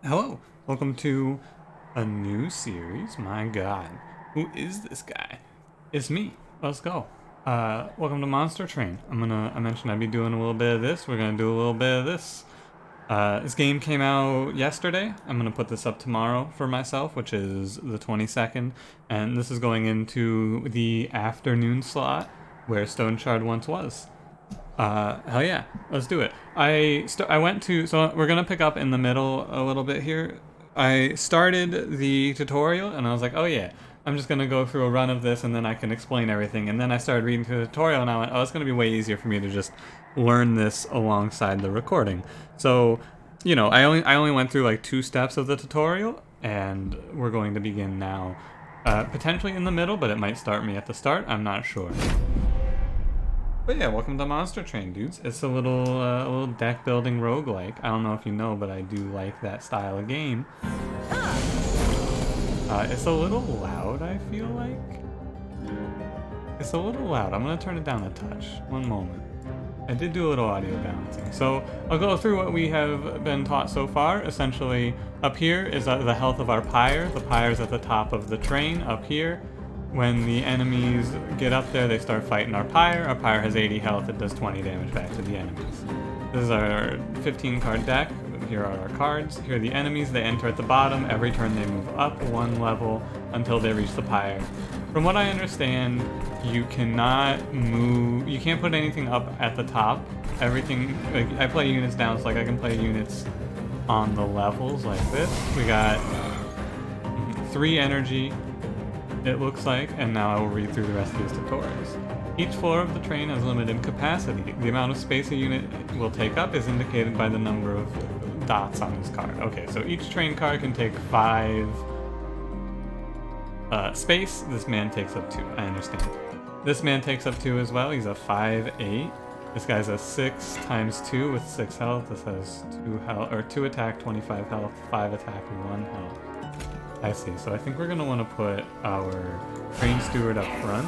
Hello, welcome to a new series. My god, who is this guy? It's me. Let's go. Welcome to Monster Train. I mentioned I'd be doing a little bit of this. We're gonna do a little bit of this. This game came out yesterday. I'm gonna put this up tomorrow for myself, which is the 22nd, and this is going into the afternoon slot where Stone Shard once was. Hell yeah, let's do it. I went to, so we're gonna pick up in the middle a little bit here. I started the tutorial and I was like, oh yeah, I'm just gonna go through a run of this and then I can explain everything. And then I started reading through the tutorial and I went, oh, it's gonna be way easier for me to just learn this alongside the recording. So, you know, I only went through like 2 steps of the tutorial and we're going to begin now. Potentially in the middle, but it might start me at the start, I'm not sure. But yeah, welcome to Monster Train, dudes. It's a little deck building roguelike. I don't know if you know, but I do like that style of game. It's a little loud, I feel like. It's a little loud. I'm gonna turn it down a touch. One moment. I did do a little audio balancing. So I'll go through what we have been taught so far. Essentially, up here is the health of our pyre. The pyre's at the top of the train up here. When the enemies get up there, they start fighting our pyre. Our pyre has 80 health, it does 20 damage back to the enemies. This is our 15 card deck. Here are our cards. Here are the enemies. They enter at the bottom. Every turn they move up 1 level until they reach the pyre. From what I understand, you cannot move, you can't put anything up at the top. Everything, like, I play units down, so like I can play units on the levels like this. We got 3 energy, it looks like, and now I will read through the rest of these tutorials. Each floor of the train has limited capacity. The amount of space a unit will take up is indicated by the number of dots on this card. Okay, so each train car can take 5 space. This man takes up 2, I understand. This man takes up 2 as well. He's a 5/8. This guy's a 6 times 2 with 6 health. This has 2 health, or 2 attack, 25 health, 5 attack, 1 health. I see, so I think we're gonna wanna put our train steward up front.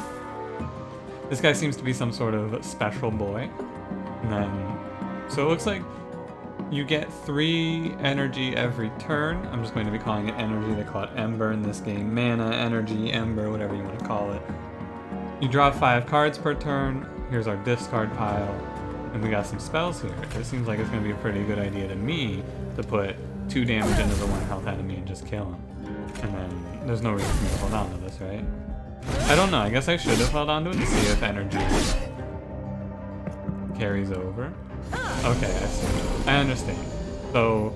This guy seems to be some sort of special boy. And then, so it looks like you get 3 energy every turn. I'm just going to be calling it energy. They call it Ember in this game. Mana, energy, Ember, whatever you wanna call it. You draw 5 cards per turn. Here's our discard pile. And we got some spells here. It seems like it's gonna be a pretty good idea to me to put 2 damage into the 1 health enemy and just kill him. And then there's no reason for me to hold on to this, right? I don't know, I guess I should have held on to it to see if energy carries over. Okay, I see. I understand. So,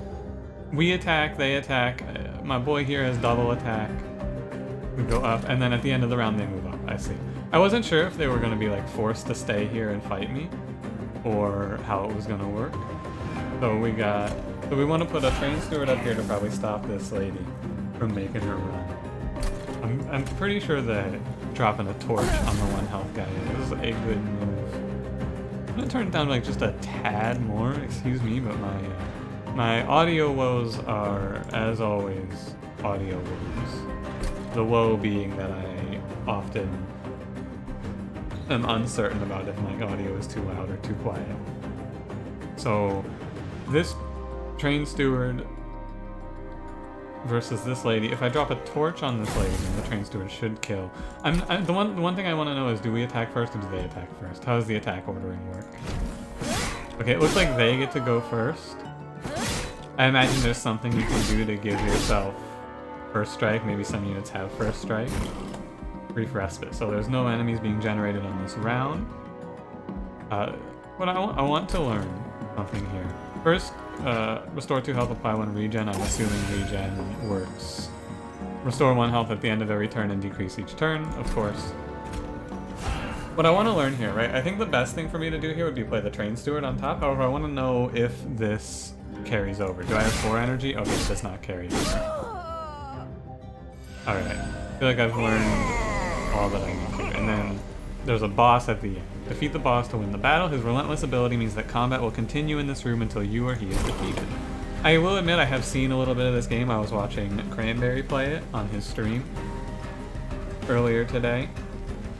we attack, they attack. My boy here has double attack. We go up, and then at the end of the round they move up. I see. I wasn't sure if they were going to be like forced to stay here and fight me, or how it was going to work. So we want to put a train steward up here to probably stop this lady from making her run. I'm pretty sure that dropping a torch on the 1 health guy is a good move. I'm gonna turn it down like just a tad more, excuse me, but my audio woes are, as always, audio woes. The woe being that I often am uncertain about if my audio is too loud or too quiet. So this train steward versus this lady. If I drop a torch on this lady, then the train steward should kill. The one thing I want to know is, do we attack first or do they attack first? How does the attack ordering work? Okay, it looks like they get to go first. I imagine there's something you can do to give yourself first strike. Maybe some units have first strike. Brief respite. So there's no enemies being generated on this round. But I want to learn something here. First, restore 2 health, apply 1 regen. I'm assuming regen works. Restore 1 health at the end of every turn and decrease each turn, of course. What I want to learn here, right? I think the best thing for me to do here would be play the train steward on top. However, I want to know if this carries over. Do I have 4 energy? Okay, it does not carry over. Alright. I feel like I've learned all that I need to. And then there's a boss at the end. Defeat the boss to win the battle. His relentless ability means that combat will continue in this room until you or he is defeated. I will admit I have seen a little bit of this game. I was watching Cranberry play it on his stream earlier today.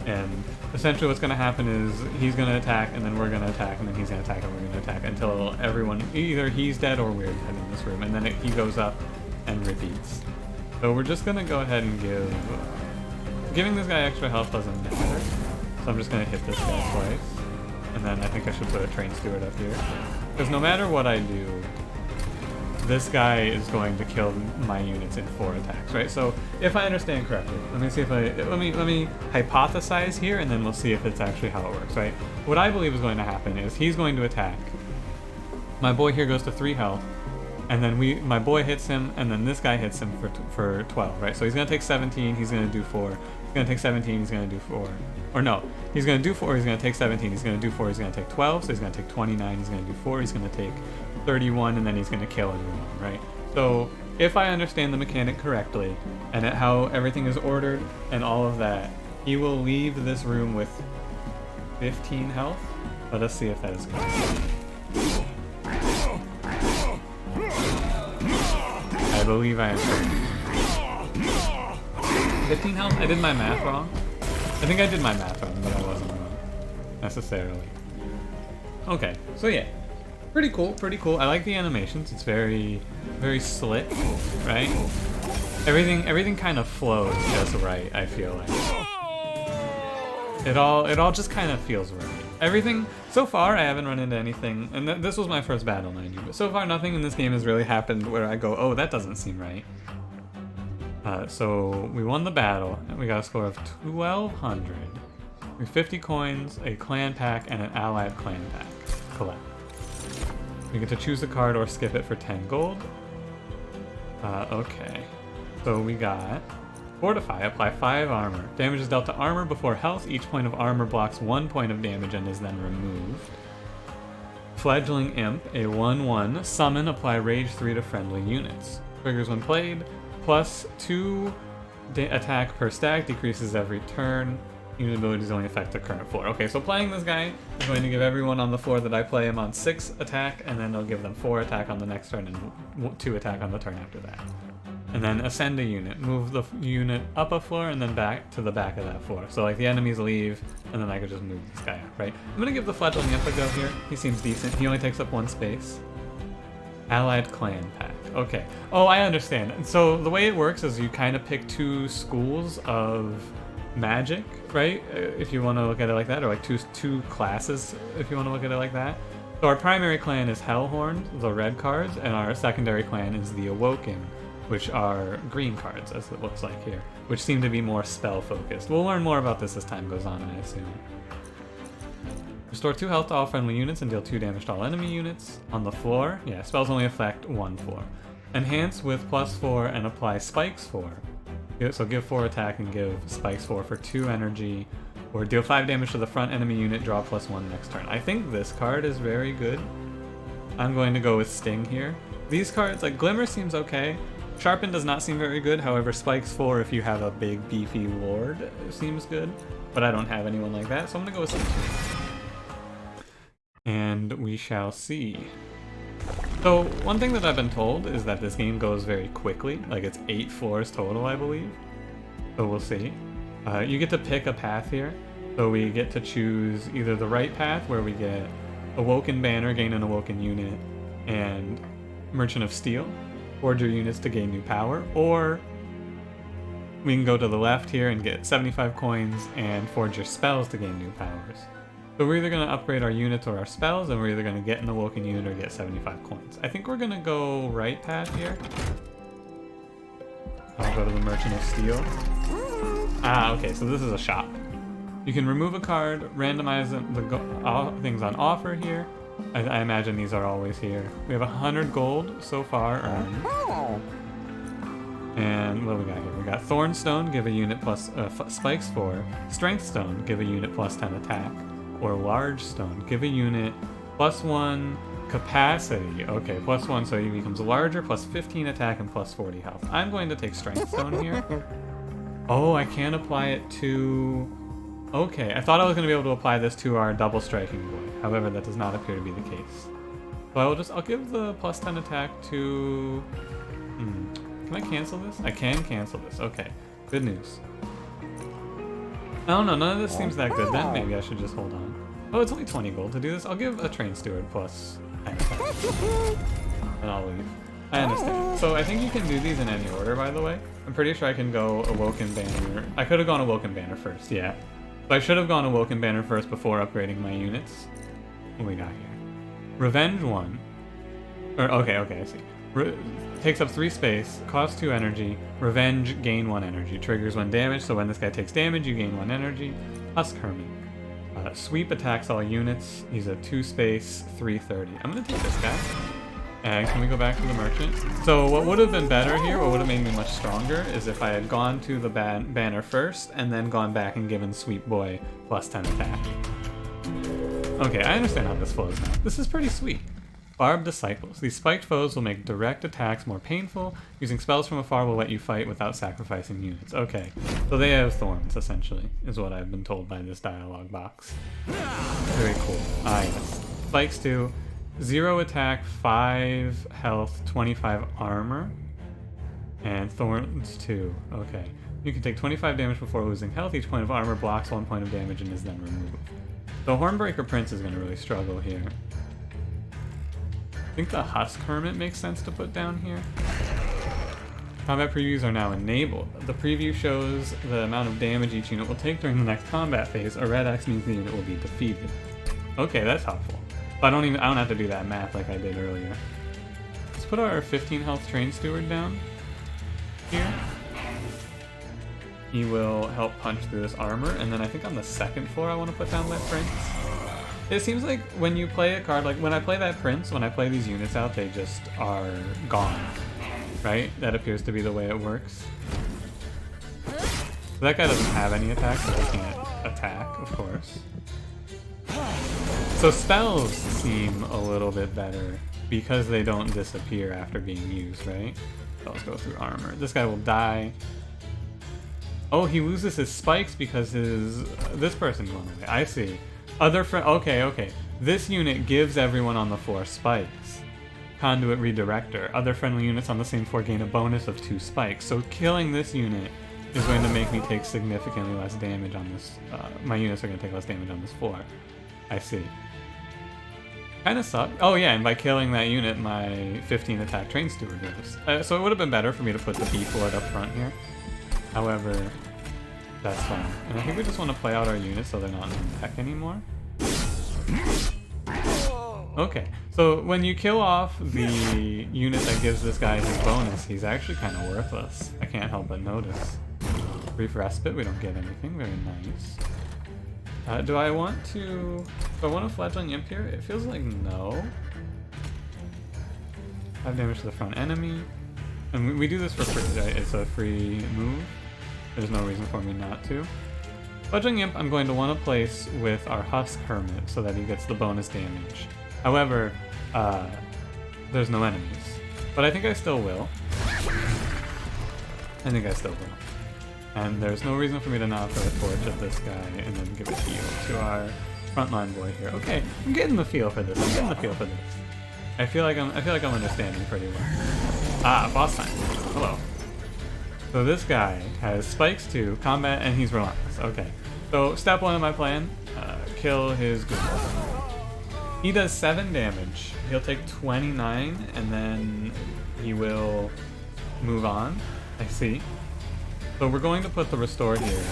And essentially what's going to happen is he's going to attack, and then we're going to attack, and then he's going to attack, and we're going to attack until everyone, either he's dead or we're dead in this room, and then he goes up and repeats. So we're just going to go ahead and giving this guy extra health doesn't matter. So I'm just going to hit this guy twice. And then I think I should put a train steward up here. Because no matter what I do, this guy is going to kill my units in 4 attacks, right? So if I understand correctly, let me hypothesize here, and then we'll see if it's actually how it works, right? What I believe is going to happen is he's going to attack. My boy here goes to 3 health, and then my boy hits him, and then this guy hits him for 12, right? So he's going to take 17, he's going to do 4. He's going to take 17, he's going to do 4. Or no, he's going to do 4, he's going to take 17, he's going to do 4, he's going to take 12, so he's going to take 29, he's going to do 4, he's going to take 31, and then he's going to kill everyone, right? So if I understand the mechanic correctly, and how everything is ordered and all of that, he will leave this room with 15 health. Let us see if that is correct. I believe I am correct. 15 health? I did my math wrong. I think I did my math wrong, but I wasn't wrong necessarily. Okay, so yeah. Pretty cool, pretty cool. I like the animations. It's very, very slick, right? Everything kind of flows just right, I feel like. It all just kind of feels right. Everything, so far I haven't run into anything, and this was my first battle, mind you, but so far nothing in this game has really happened where I go, oh, that doesn't seem right. So we won the battle, and we got a score of 1,200. We have 50 coins, a clan pack, and an allied clan pack. Collect. We get to choose a card or skip it for 10 gold. Okay. So we got Fortify, apply 5 armor. Damage is dealt to armor before health. Each point of armor blocks 1 point of damage and is then removed. Fledgling Imp, a 1/1. Summon, apply Rage 3 to friendly units. Triggers when played. Plus 2 attack per stack, decreases every turn. Unit abilities only affect the current floor. Okay, so playing this guy is going to give everyone on the floor that I play him on 6 attack, and then it'll give them 4 attack on the next turn and 2 attack on the turn after that. And then ascend a unit. Move the unit up a floor and then back to the back of that floor. So like the enemies leave, and then I could just move this guy up, right? I'm gonna give the Fledgling Imp a go here. He seems decent. He only takes up 1 space. Allied Clan Pack. Okay. Oh, I understand. So the way it works is you kind of pick 2 schools of magic, right? If you want to look at it like that, or like two classes, if you want to look at it like that. So our primary clan is Hellhorned, the red cards, and our secondary clan is the Awoken, which are green cards, as it looks like here, which seem to be more spell focused. We'll learn more about this as time goes on, I assume. Restore 2 health to all friendly units and deal 2 damage to all enemy units. On the floor, yeah, spells only affect 1 floor. Enhance with +4 and apply spikes 4. So give 4 attack and give spikes 4 for 2 energy, or deal 5 damage to the front enemy unit, draw +1 next turn. I think this card is very good. I'm going to go with Sting here. These cards, like Glimmer seems okay. Sharpen does not seem very good, however spikes 4 if you have a big beefy lord seems good, but I don't have anyone like that, so I'm going to go with Sting. And we shall see. So, one thing that I've been told is that this game goes very quickly, like it's 8 floors total, I believe. So we'll see. You get to pick a path here. So we get to choose either the right path, where we get Awoken Banner, gain an Awoken unit, and Merchant of Steel, forge your units to gain new power, or we can go to the left here and get 75 coins and forge your spells to gain new powers. So we're either going to upgrade our units or our spells, and we're either going to get an Awoken unit or get 75 coins. I think we're going to go right path here. I'll go to the Merchant of Steel. Ah, okay, so this is a shop. You can remove a card, randomize all things on offer here. I imagine these are always here. We have 100 gold so far earned. And what do we got here? We got Thornstone, give a unit plus spikes 4. Strength Stone, give a unit plus 10 attack. Or Large Stone, give a unit +1 capacity. Okay, +1, so he becomes larger, plus 15 attack and plus 40 health. I'm going to take Strength Stone here. Oh, I can apply it to... Okay, I thought I was going to be able to apply this to our double striking boy. However, that does not appear to be the case. So I'll give the +10 attack to... Can I cancel this? I can cancel this. Okay, good news. I don't know, none of this seems that good then. Maybe I should just hold on. Oh, it's only 20 gold to do this. I'll give a Train Steward plus 10 attacks. And I'll leave. I understand. So I think you can do these in any order, by the way. I'm pretty sure I can go Awoken Banner. I could have gone Awoken Banner first, yeah. But I should have gone Awoken Banner first before upgrading my units. What we got here? Revenge 1. Okay, I see. Takes up 3 space, costs 2 energy. Revenge, gain 1 energy. Triggers when damaged, so when this guy takes damage, you gain 1 energy. Husk Hermit. Sweep attacks all units. He's a 2 space, 330. I'm gonna take this guy. And can we go back to the merchant? So what would have been better here, what would have made me much stronger, is if I had gone to the banner first and then gone back and given Sweep Boy plus 10 attack. Okay, I understand how this flows now. This is pretty sweet. Barbed Disciples. These spiked foes will make direct attacks more painful. Using spells from afar will let you fight without sacrificing units. Okay, so they have thorns, essentially, is what I've been told by this dialogue box. Very cool. Ah, yes. Spikes 2. 0 attack, 5 health, 25 armor. And thorns 2. Okay. You can take 25 damage before losing health. Each point of armor blocks 1 point of damage and is then removed. The Hornbreaker Prince is going to really struggle here. I think the Husk Hermit makes sense to put down here. Combat previews are now enabled. The preview shows the amount of damage each unit will take during the next combat phase. A red X means the unit will be defeated. Okay, that's helpful. But I don't have to do that math like I did earlier. Let's put our 15 health Train Steward down here. He will help punch through this armor, and then I think on the second floor I want to put down that Prince. It seems like when you play a card, like when I play that Prince, when I play these units out, they just are gone, right? That appears to be the way it works. So that guy doesn't have any attacks, so he can't attack, of course. So spells seem a little bit better because they don't disappear after being used, right? Spells go through armor. This guy will die. Oh, he loses his spikes because this person's going away. I see. Okay. This unit gives everyone on the floor spikes. Conduit Redirector. Other friendly units on the same floor gain a bonus of 2 spikes. So killing this unit is going to make me take significantly less damage on this. My units are going to take less damage on this floor. I see. Kind of suck. Oh yeah, and by killing that unit, my 15 attack Train Steward lives. So it would have been better for me to put the B Lord up front here. However, that's fine. And I think we just want to play out our units so they're not in the deck anymore. Okay, so when you kill off the unit that gives this guy his bonus, he's actually kind of worthless. I can't help but notice. Brief Respite, we don't get anything. Very nice. Do I want to Fledgling Imp here? It feels like no. 5 damage to the front enemy. And we do this for free, right? It's a free move. There's no reason for me not to. Fledgling Imp I'm going to want to place with our Husk Hermit so that he gets the bonus damage. However, there's no enemies. But I think I still will. And there's no reason for me to not throw a torch at this guy and then give a heal to our frontline boy here. Okay, I'm getting the feel for this. I feel like I'm understanding pretty well. Ah, boss time. Hello. So this guy has spikes 2, combat, and he's relentless. Okay. So step 1 of my plan, kill his goodness. He does 7 damage. He'll take 29, and then he will move on. I see. So we're going to put the Restore here.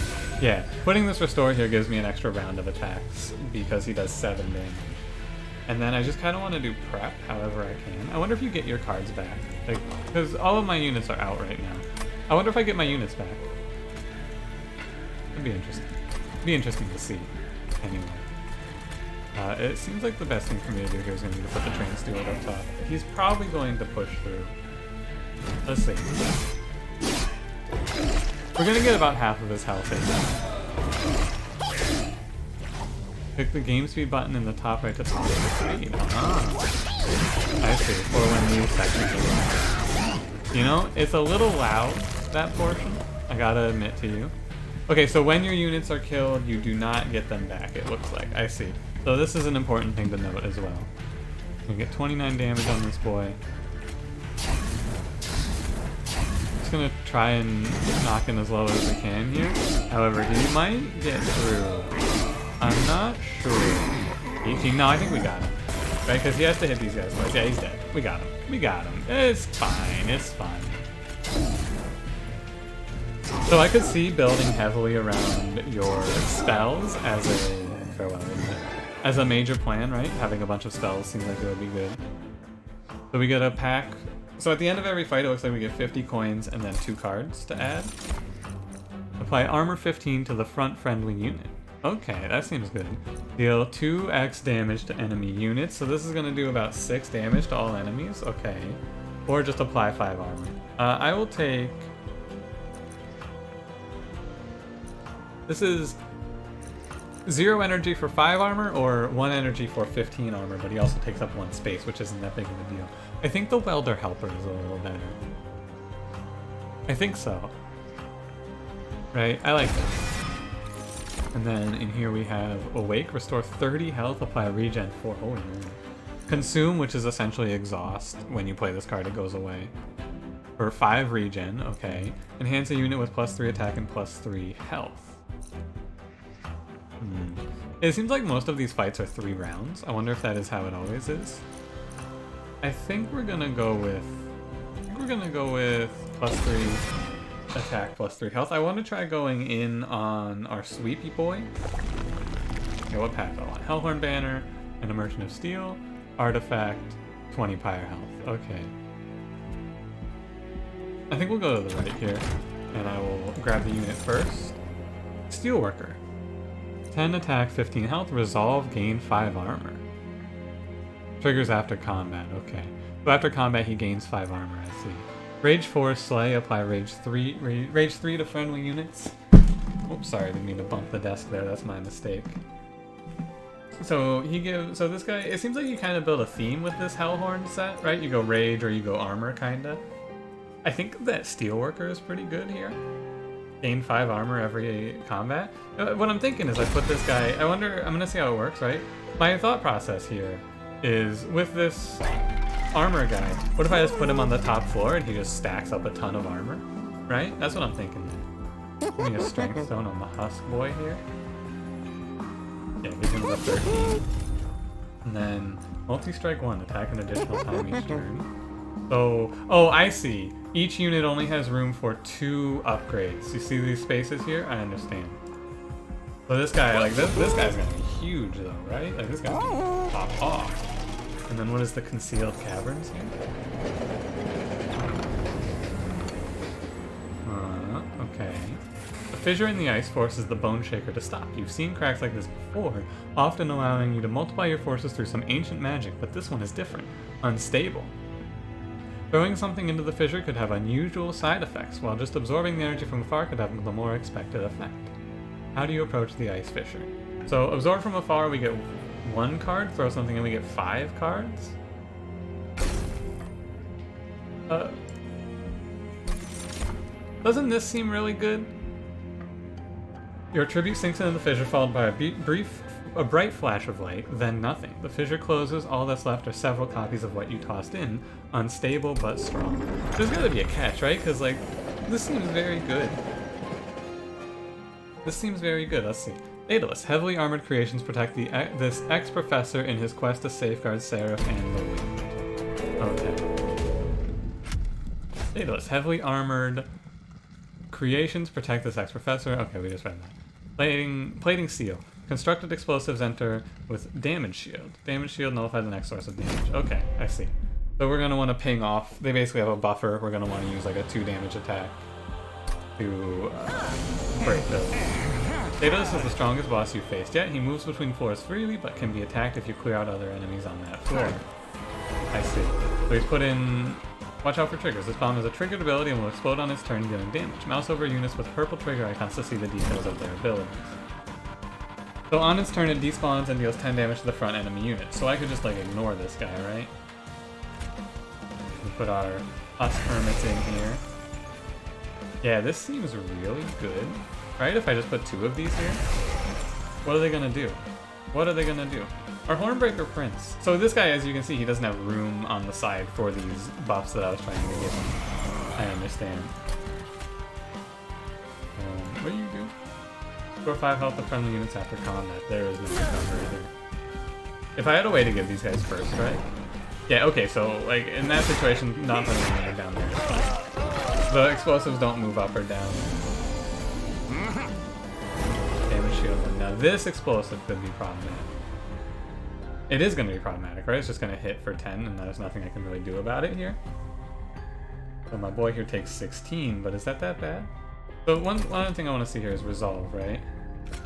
Yeah, putting this Restore here gives me an extra round of attacks because he does 7 damage. And then I just kind of want to do prep however I can. I wonder if you get your cards back. Like, because all of my units are out right now. I wonder if I get my units back. It'd be interesting. It'd be interesting to see. Anyway. It seems like the best thing for me to do here is going to be to put the Train Steward up top. He's probably going to push through. Let's see. We're going to get about half of his health in. Click the game speed button in the top right to stop the speed. I see. For when these sections are loud. You know, it's a little loud, that portion. I gotta admit to you. Okay, so when your units are killed, you do not get them back, it looks like. I see. So this is an important thing to note as well. We get 29 damage on this boy. Just gonna try and knock in as low as we can here. However, he might get through. I'm not sure. No, I think we got him. Right, because he has to hit these guys twice. Yeah, he's dead. We got him. We got him. It's fine. It's fine. So I could see building heavily around your spells as a farewell, as a major plan, right? Having a bunch of spells seems like it would be good. So we get a pack. So at the end of every fight, it looks like we get 50 coins and then 2 cards to add. Apply armor 15 to the front friendly unit. Okay, that seems good. Deal 2x damage to enemy units. So this is going to do about 6 damage to all enemies. Okay. Or just apply 5 armor. I will take... This is 0 energy for 5 armor or 1 energy for 15 armor, but he also takes up 1 space, which isn't that big of a deal. I think the welder helper is a little better. I think so. Right? I like this. And then in here we have Awake, restore 30 health, apply regen 4. Oh, no. Consume, which is essentially exhaust. When you play this card, it goes away. For 5 regen, okay. Enhance a unit with +3 attack and +3 health. It seems like most of these fights are 3 rounds. I wonder if that is how it always is. I think we're gonna go with... +3 attack, +3 health. I want to try going in on our sweepy boy. Okay, what pack do I want? Hellhorned Banner, and a Merchant of Steel, Artifact, 20 Pyre health. Okay. I think we'll go to the right here, and I will grab the unit first. Steelworker. 10 attack, 15 health, resolve, gain 5 armor. Triggers after combat, okay. So after combat he gains 5 armor, I see. Rage 4, Slay, apply Rage 3 to friendly units. Oops, sorry, didn't mean to bump the desk there, that's my mistake. So this guy, it seems like you kind of build a theme with this Hellhorned set, right? You go Rage or you go Armor, kinda. I think that Steelworker is pretty good here. Gain 5 armor every combat. What I'm thinking is I put this guy, I'm gonna see how it works, right? My thought process here is with this armor guy, what if I just put him on the top floor and he just stacks up a ton of armor, right? That's what I'm thinking. Give me a strength stone on the husk boy here. Yeah, give him the 13. And then multi-strike 1, attack an additional time each turn. So, oh, I see. Each unit only has room for 2 upgrades. You see these spaces here? I understand. So this guy, like, this guy's gonna be huge though, right? Like, this guy's gonna pop off. And then what is the concealed caverns here? Okay. The fissure in the ice forces the Bone Shaker to stop. You've seen cracks like this before, often allowing you to multiply your forces through some ancient magic, but this one is different. Unstable. Throwing something into the fissure could have unusual side effects, while just absorbing the energy from afar could have the more expected effect. How do you approach the ice fissure? So, absorb from afar, we get 1 card, throw something in, we get 5 cards? Doesn't this seem really good? Your tribute sinks into the fissure, followed by a bright flash of light, then nothing. The fissure closes, all that's left are several copies of what you tossed in. Unstable, but strong. There's gotta be a catch, right? Because, like, this seems very good. This seems very good, let's see. Daedalus, heavily armored creations protect this ex-professor in his quest to safeguard Seraph and the Wind. Okay. Daedalus, heavily armored creations protect this ex-professor. Okay, we just read that. Plating seal. Constructed explosives enter with damage shield. Damage shield nullifies the next source of damage. Okay, I see. So we're gonna want to ping off. They basically have a buffer. We're gonna want to use like a 2 damage attack to break this. Daedalus is the strongest boss you've faced yet. He moves between floors freely, but can be attacked if you clear out other enemies on that floor. I see. So he's put in... Watch out for triggers. This bomb is a triggered ability and will explode on its turn, dealing damage. Mouse over units with purple trigger icons to see the details of their abilities. So on its turn, it despawns and deals 10 damage to the front enemy unit. So I could just like ignore this guy, right? We put our hermits in here. Yeah, this seems really good. Right, if I just put 2 of these here? What are they gonna do? What are they gonna do? Our Hornbreaker Prince. So this guy, as you can see, he doesn't have room on the side for these buffs that I was trying to give him. I understand. What do you do? Score 5 health of friendly units after combat. There is no recovery here. If I had a way to give these guys first, right? Yeah, okay, so like in that situation, not putting anything down there is fine. The explosives don't move up or down. Damage shield. Now this explosive could be problematic. It is going to be problematic, right? It's just going to hit for 10 and there's nothing I can really do about it here. So my boy here takes 16, but is that bad? So one other thing I want to see here is resolve, right?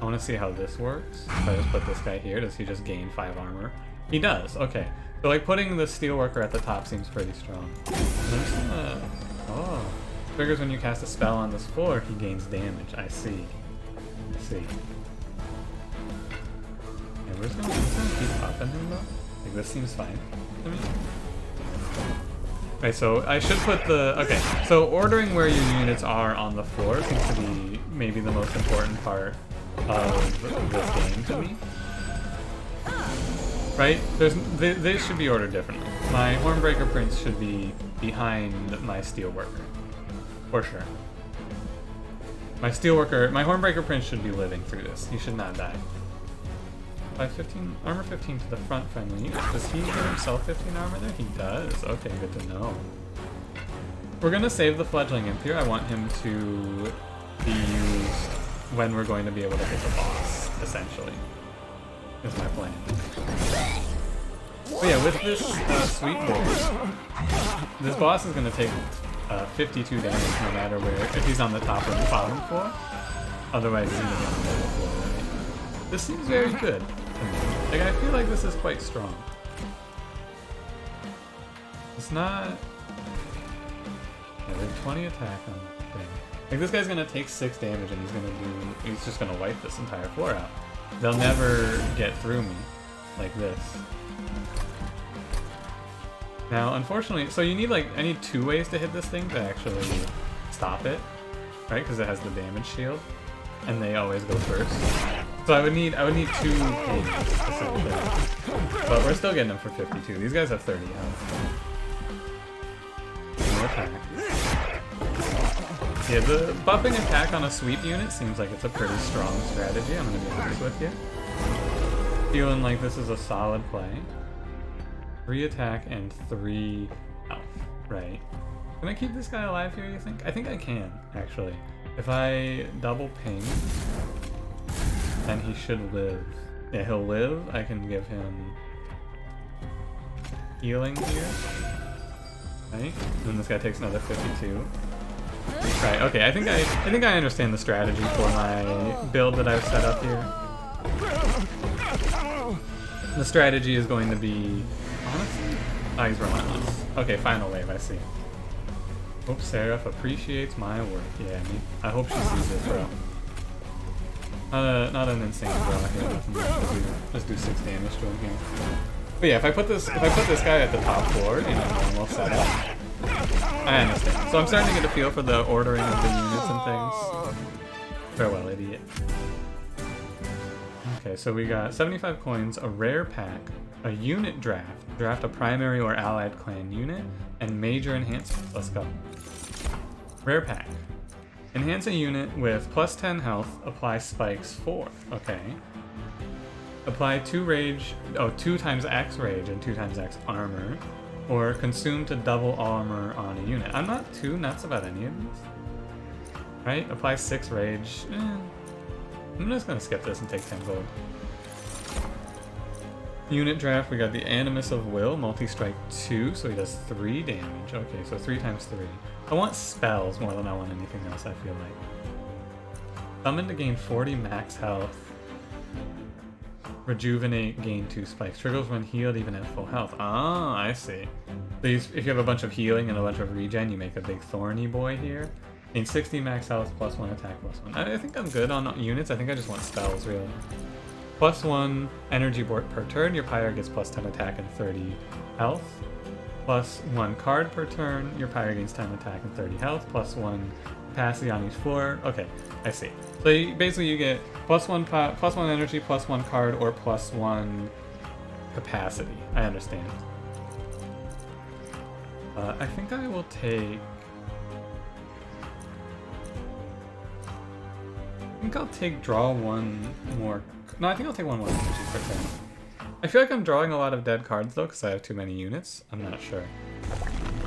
I want to see how this works. If I just put this guy here, does he just gain 5 armor? He does, okay. So like putting the steelworker at the top seems pretty strong. And I'm just gonna... Oh. Triggers when you cast a spell on this floor, he gains damage. I see. I see. Yeah, we're just gonna keep upping him though. Like this seems fine to me. Okay, so I should put the... Okay, so ordering where your units are on the floor seems to be maybe the most important part of this game to me. Right? They should be ordered differently. My Hornbreaker Prince should be behind my Steelworker. For sure. My Hornbreaker Prince should be living through this. He should not die. By 15, armor 15 to the front friendly unit. Does he give himself 15 armor there? He does. Okay, good to know. We're gonna save the Fledgling Imp here. I want him to be used when we're going to be able to hit the boss, essentially. Is my plan. But yeah, with this sweet board, this boss is gonna take 52 damage no matter where, if he's on the top or the bottom floor. Otherwise, he's gonna be on the middle floor. Right? This seems very good. Like, I feel like this is quite strong. It's not... Yeah, they have 20 attack on the thing. Like, this guy's gonna take 6 damage and he's just gonna wipe this entire floor out. They'll never get through me like this. Now, unfortunately, so you need like, I need 2 ways to hit this thing to actually stop it, right? Because it has the damage shield, and they always go first. So I would need 2 pages specifically. But we're still getting them for 52. These guys have 30 health. More attack. Yeah, the buffing attack on a sweep unit seems like it's a pretty strong strategy, I'm gonna be honest with you. Feeling like this is a solid play. 3 attack and 3 health, right? Can I keep this guy alive here, you think? I think I can, actually. If I double ping, then he should live. Yeah, he'll live. I can give him healing here. Right? Then this guy takes another 52. Right, okay, I think I understand the strategy for my build that I've set up here. The strategy is going to be... Honestly? Oh, he's relentless. Okay, final wave, I see. Hope Seraph appreciates my work. Yeah, I hope she sees it, bro. Not an insane draw here. Just do 6 damage to him here. But yeah, if I put this guy at the top floor in a normal setup, I understand. So I'm starting to get a feel for the ordering of the units and things. Farewell, idiot. Okay, so we got 75 coins, a rare pack, a unit draft, draft a primary or allied clan unit, and major enhancements. Let's go. Rare pack. Enhance a unit with plus 10 health, apply spikes 4. Okay. Apply 2 times X rage and 2 times X armor, or consume to double armor on a unit. I'm not too nuts about any of these. Right? Apply 6 rage. I'm just gonna skip this and take 10 gold. Unit draft, we got the Animus of Will, multi-strike 2, so he does 3 damage. Okay, so 3 times 3. I want spells more than I want anything else, I feel like. Summon to gain 40 max health. Rejuvenate, gain 2 spikes. Triggers when healed even at full health. Ah, I see. So if you have a bunch of healing and a bunch of regen, you make a big thorny boy here. Gain 60 max health, plus 1 attack, plus 1. I think I'm good on units. I think I just want spells, really. Plus 1 energy per turn. Your Pyre gets plus 10 attack and 30 health. Plus 1 card per turn. Your Pyre gains 10 attack and 30 health. Plus 1 capacity on each floor. Okay, I see. So basically you get plus 1 energy, plus 1 card, or plus 1 capacity. I understand. I think I will take think I'll take draw one more. No, I think I'll take one more energy per turn. I feel like I'm drawing a lot of dead cards though, because I have too many units. I'm not sure.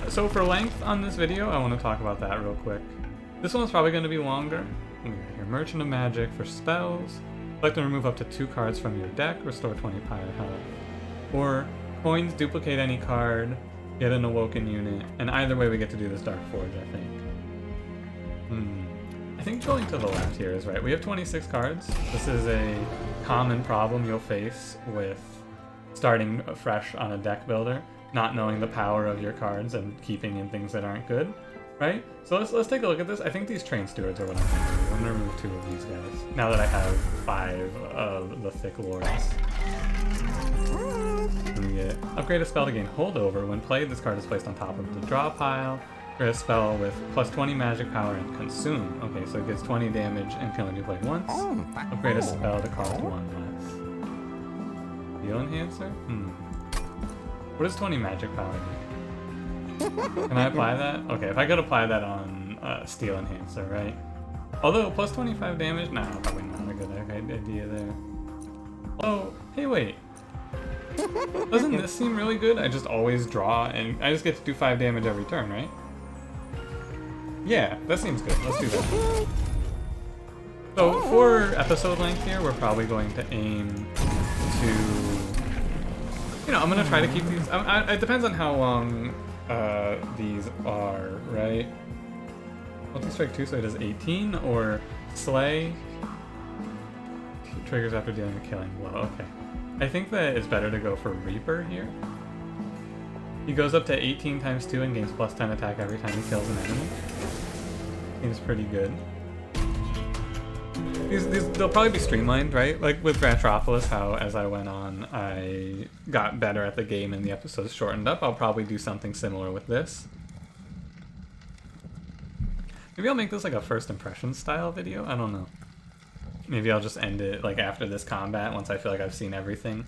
So for length on this video, I want to talk about that real quick. This one's probably going to be longer. We got here Merchant of Magic for spells. Select and remove up to 2 cards from your deck. Restore 20 Pyre health. Or coins, duplicate any card, get an Awoken unit, and either way we get to do this Dark Forge, I think. I think going to the left here is right. We have 26 cards. This is a common problem you'll face with starting fresh on a deck builder, not knowing the power of your cards and keeping in things that aren't good, right? So let's take a look at this. I think these Train Stewards are what I'm going to do. I'm going to remove 2 of these guys, now that I have 5 of the thick lords. We get upgrade a spell to gain holdover. When played, this card is placed on top of the draw pile. A spell with plus 20 magic power and consume. Okay, so it gets 20 damage and can only be played once. Upgrade a spell to cost 1 less. Heal Enhancer? What does 20 magic power do? Can I apply that? Okay, if I could apply that on Steel Enhancer, right? Although, plus 25 damage? Nah, probably not a good idea there. Oh, hey wait. Doesn't this seem really good? I just always draw and I just get to do 5 damage every turn, right? Yeah, that seems good. Let's do that. So for episode length here, we're probably going to aim to, you know, I'm going to try to keep these, it depends on how long these are, right? Multi-strike 2, so it does 18, or Slay triggers after dealing a killing blow. Okay. I think that it's better to go for Reaper here. He goes up to 18 times 2 and gains plus 10 attack every time he kills an enemy. Seems pretty good. They'll probably be streamlined, right? Like with Rantropolis, how as I went on, I got better at the game and the episodes shortened up. I'll probably do something similar with this. Maybe I'll make this like a first impression style video. I don't know. Maybe I'll just end it like after this combat once I feel like I've seen everything.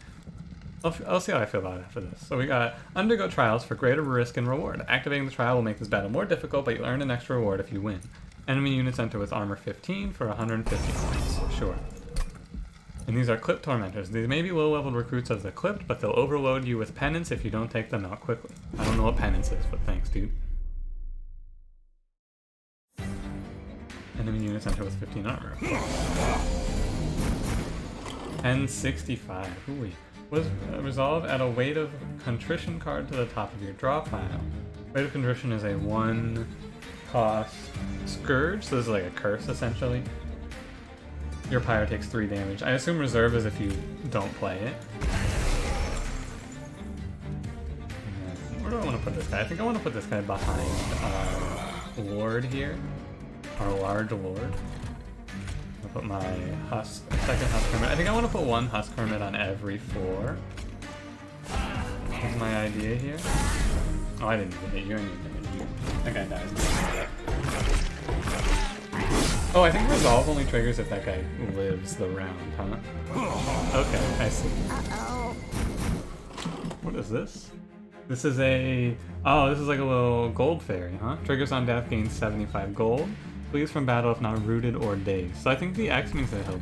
I'll see how I feel about it after this. So we got undergo trials for greater risk and reward. Activating the trial will make this battle more difficult, but you'll earn an extra reward if you win. Enemy units enter with armor 15 for 150 points. Sure. And these are clipped tormentors. These may be low-leveled recruits of the clipped, but they'll overload you with penance if you don't take them out quickly. I don't know what penance is, but thanks, dude. Enemy units enter with 15 armor. 1065. Ooh. Was resolve, add a Weight of Contrition card to the top of your draw pile. Weight of Contrition is a 1-cost Scourge, so this is like a curse essentially. Your pyre takes 3 damage. I assume reserve is if you don't play it. Where do I want to put this guy? I think I want to put this guy behind our Lord here. Our large Lord. I'll put my second Husk Hermit. I think I want to put 1 Husk Hermit on every 4. That's my idea here. Oh, I didn't even hit you. I didn't even hit you. That guy dies. Oh, I think Resolve only triggers if that guy lives the round, huh? Okay, I see. What is this? This is a... Oh, this is like a little gold fairy, huh? Triggers on death, gains 75 gold. Flees from battle if not rooted or dazed. So I think the X means that he'll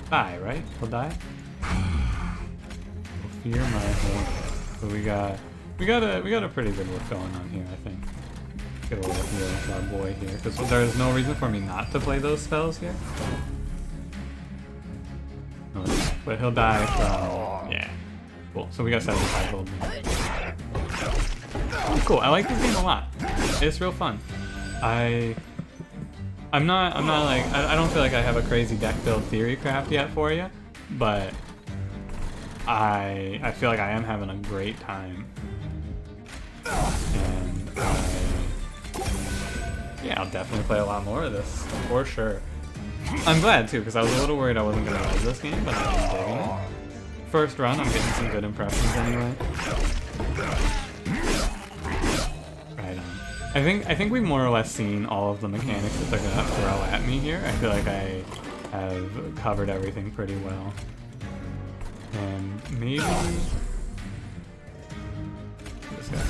die, right? He'll die? Fear my horn. So we got a pretty good work going on here, I think. Get a little heal to our boy here, because there's no reason for me not to play those spells here. No, but he'll die from... Yeah. Cool. So we got 75 gold. Cool. I like this game a lot. It's real fun. I'm not like, I don't feel like I have a crazy deck build theory craft yet for you, but I feel like I am having a great time. And yeah, I'll definitely play a lot more of this, for sure. I'm glad too, because I was a little worried I wasn't going to love this game, but I'm digging it. First run, I'm getting some good impressions anyway. I think we've more or less seen all of the mechanics that they're gonna throw at me here. I feel like I have covered everything pretty well. And maybe this guy.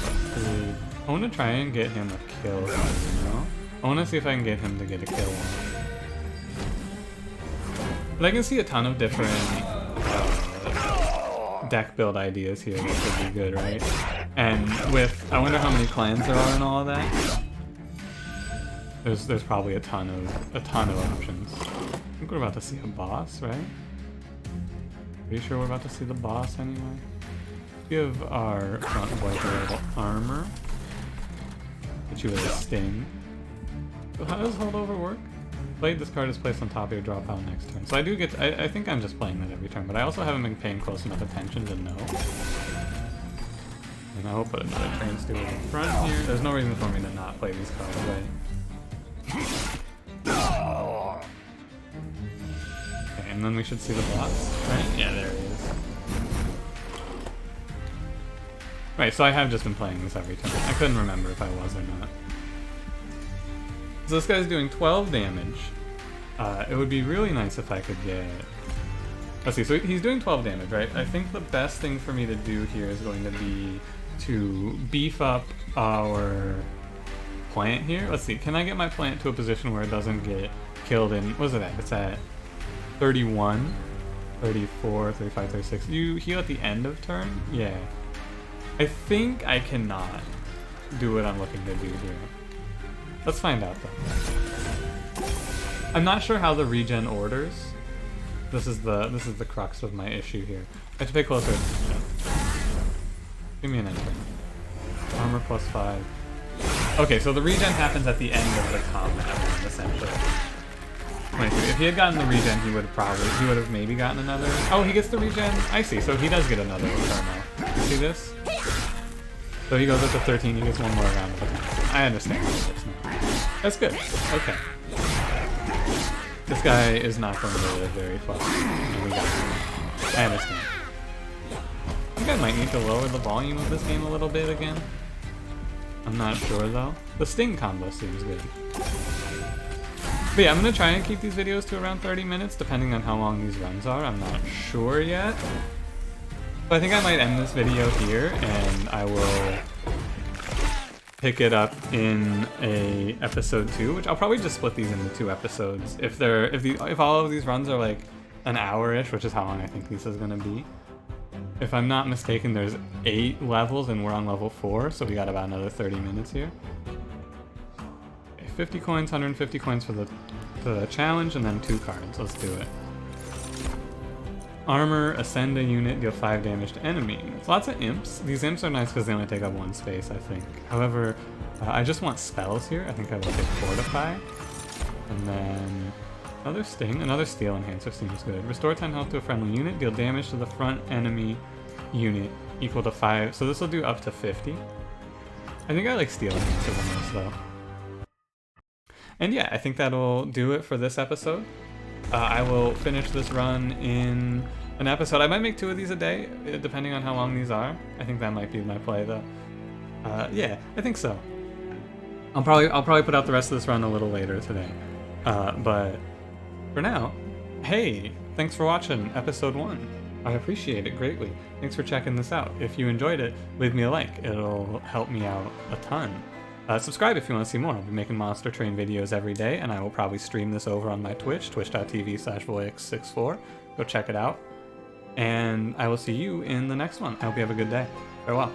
I want to try and get him a kill. You know? I want to see if I can get him to get a kill. But I can see a ton of different deck build ideas here that could be good, right? And with, I wonder how many clans there are and all of that. There's probably a ton of options. I think we're about to see a boss, right? Are you sure we're about to see the boss anyway? Give our front boy a little armor. Hit you with a sting. So how does holdover work? Blade, this card is placed on top of your draw pile next turn. So I do get, I think I'm just playing that every turn, but I also haven't been paying close enough attention to know. And I will put another train steward in front here. There's no reason for me to not play these cards away. Okay, and then we should see the boss, right? Yeah, there he is. Right, so I have just been playing this every turn. I couldn't remember if I was or not. So this guy's doing 12 damage. It would be really nice if I could get... Let's see, so he's doing 12 damage, right? I think the best thing for me to do here is going to be to beef up our plant here. Let's see, can I get my plant to a position where it doesn't get killed in... What is it at? It's at 31, 34, 35, 36. You heal at the end of turn? Yeah. I think I cannot do what I'm looking to do here. Let's find out though. I'm not sure how the regen orders. This is the crux of my issue here. I have to pay closer attention. Give me an entry. Armor plus 5. Okay, so the regen happens at the end of the combat, essentially. 23. If he had gotten the regen, he would have maybe gotten another. Oh, he gets the regen. I see. So he does get another Inferno. You see this? So he goes up to 13. He gets one more round of attack. I understand how it works now. That's good. Okay. This guy is not going to live very far. I understand. I think I might need to lower the volume of this game a little bit again. I'm not sure though. The Sting combo seems good. But yeah, I'm going to try and keep these videos to around 30 minutes, depending on how long these runs are. I'm not sure yet. But I think I might end this video here, and I will pick it up in a episode 2, which I'll probably just split these into 2 episodes. If all of these runs are like an hour-ish, which is how long I think this is going to be. If I'm not mistaken, there's 8 levels and we're on level 4, so we got about another 30 minutes here. 50 coins, 150 coins for the challenge, and then 2 cards. Let's do it. Armor, ascend a unit, deal 5 damage to enemy. It's lots of imps. These imps are nice because they only take up 1 space, I think. However, I just want spells here. I think I will take Fortify. And then another Sting, another Steel Enhancer seems good. Restore 10 health to a friendly unit, deal damage to the front enemy unit equal to 5. So this will do up to 50. I think I like Steel Enhancer the most though. And yeah, I think that'll do it for this episode. I will finish this run in an episode. I might make 2 of these a day, depending on how long these are. I think that might be my play, though. Yeah, I think so. I'll probably put out the rest of this run a little later today. But for now, hey, thanks for watching episode 1. I appreciate it greatly. Thanks for checking this out. If you enjoyed it, leave me a like. It'll help me out a ton. Subscribe if you want to see more. I'll be making Monster Train videos every day, and I will probably stream this over on my Twitch, twitch.tv/voyx64. Go check it out. And I will see you in the next one. I hope you have a good day. Farewell.